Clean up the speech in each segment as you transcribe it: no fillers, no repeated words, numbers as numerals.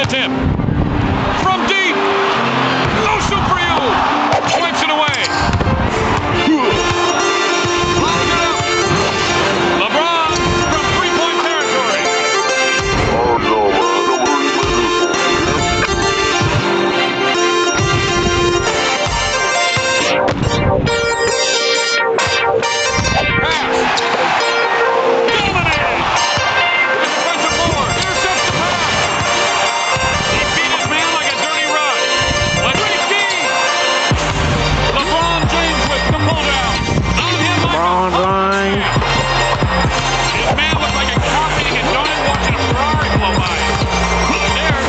tip. From deep. No shoot for you. Swipes it away. Lines it up. LeBron from three-point territory. Pass. Dominated. Defensive board. Intercepts the pass. He beat his man like a dirty rug. Let's LeBron James with the pull down. On him, LeBron James. His man looked like a cop eating a donut watching a Ferrari blow by. And there,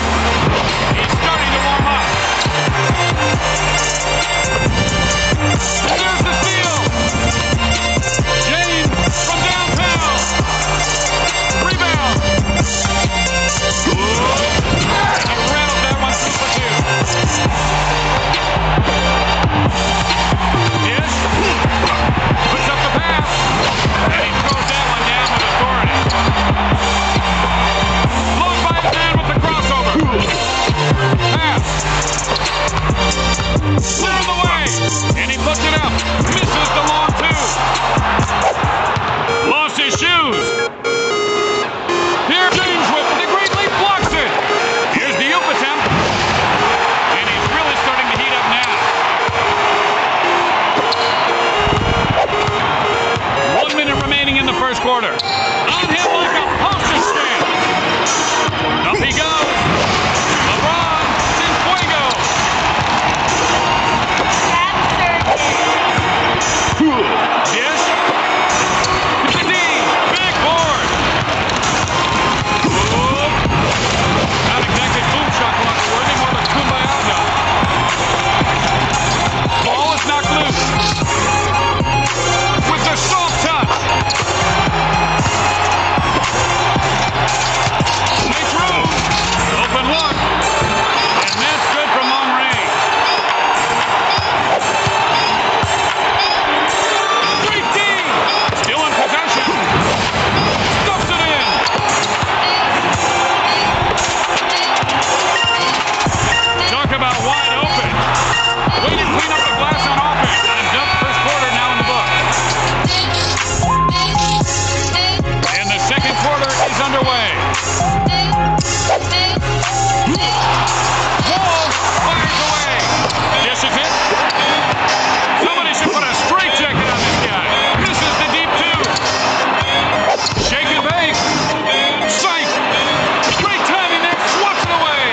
he's starting to warm up. And there's the steal. James from downtown. Rebound. And he rattled that one 2 for 2. Yes. Puts up the pass. And he throws that one down with authority. Blows by his man with the crossover. Pass. Clear the way. And he puts it up. Misses the long two. Lost his shoes. Here James with the great leap blocks it. Here's the oop attempt. And he's really starting to heat up now. 1 minute remaining in the first quarter. On him like a postage stamp. Up he goes. LeBron sin fuego. Yes. To the D. Backboard. Not exactly boom shakalaka worthy, more like kumbaya dunk. Ball is knocked loose. With the soft touch. Makes room. Open look. And that's good from long range. Great D. Still in possession. Stuffs it in. Talk about wide open. Way to clean up the glass on offense. Time's up. First quarter now in the book. And the second quarter is underway. Wall fires away. Yes, it did. Somebody should put a straight jacket on this guy. Misses the deep two. Shake and bake. Sight. Great timing there. Swats it away.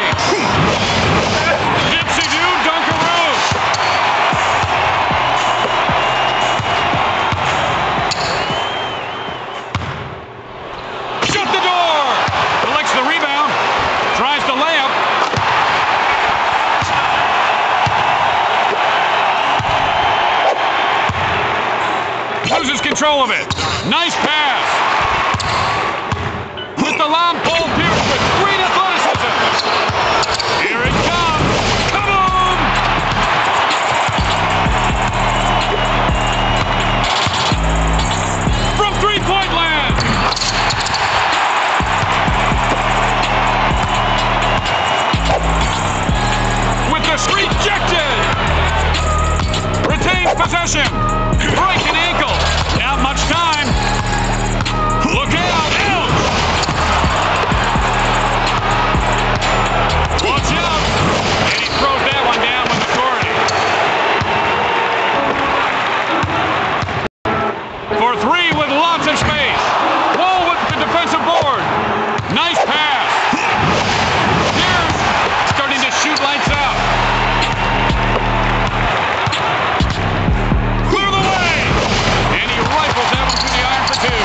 Dipsy-doo Dunkaroo. Shut the door. Collects the rebound. Tries the layup. Loses control of it. Nice pass. With the long pole Pierce with great athleticism. Here it comes. Kaboom! From three-point land. With the rejected. Retains possession. Break an ankle. Not much time. Look out. Ouch. Watch out. And he throws that one down with authority. For three with lots of space. Wall with the defensive board. Nice pass. Here's starting to shoot lights out. Clear the way. And he rifles that one to the iron for two.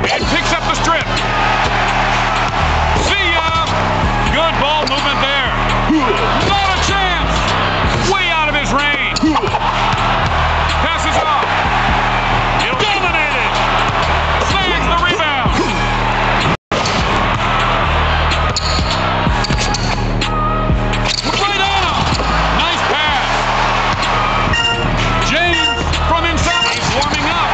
And picks up the strip. See ya. Good ball movement there. Not a chance. Way out of his range. Passes off. Dominated. Snags the rebound. Right on him. Nice pass. James from inside. He's warming up.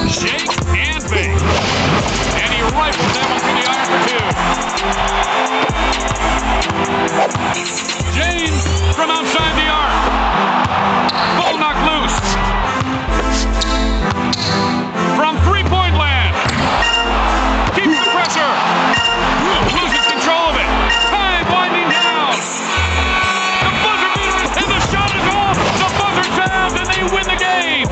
Shake and bake. And he rifles that one through the iron for two. James from outside the arc. Ball knocked loose. From three-point land. Keeps the pressure. Loses control of it. Time winding down. The buzzer beater and the shot is off. The buzzer sounds and they win the game.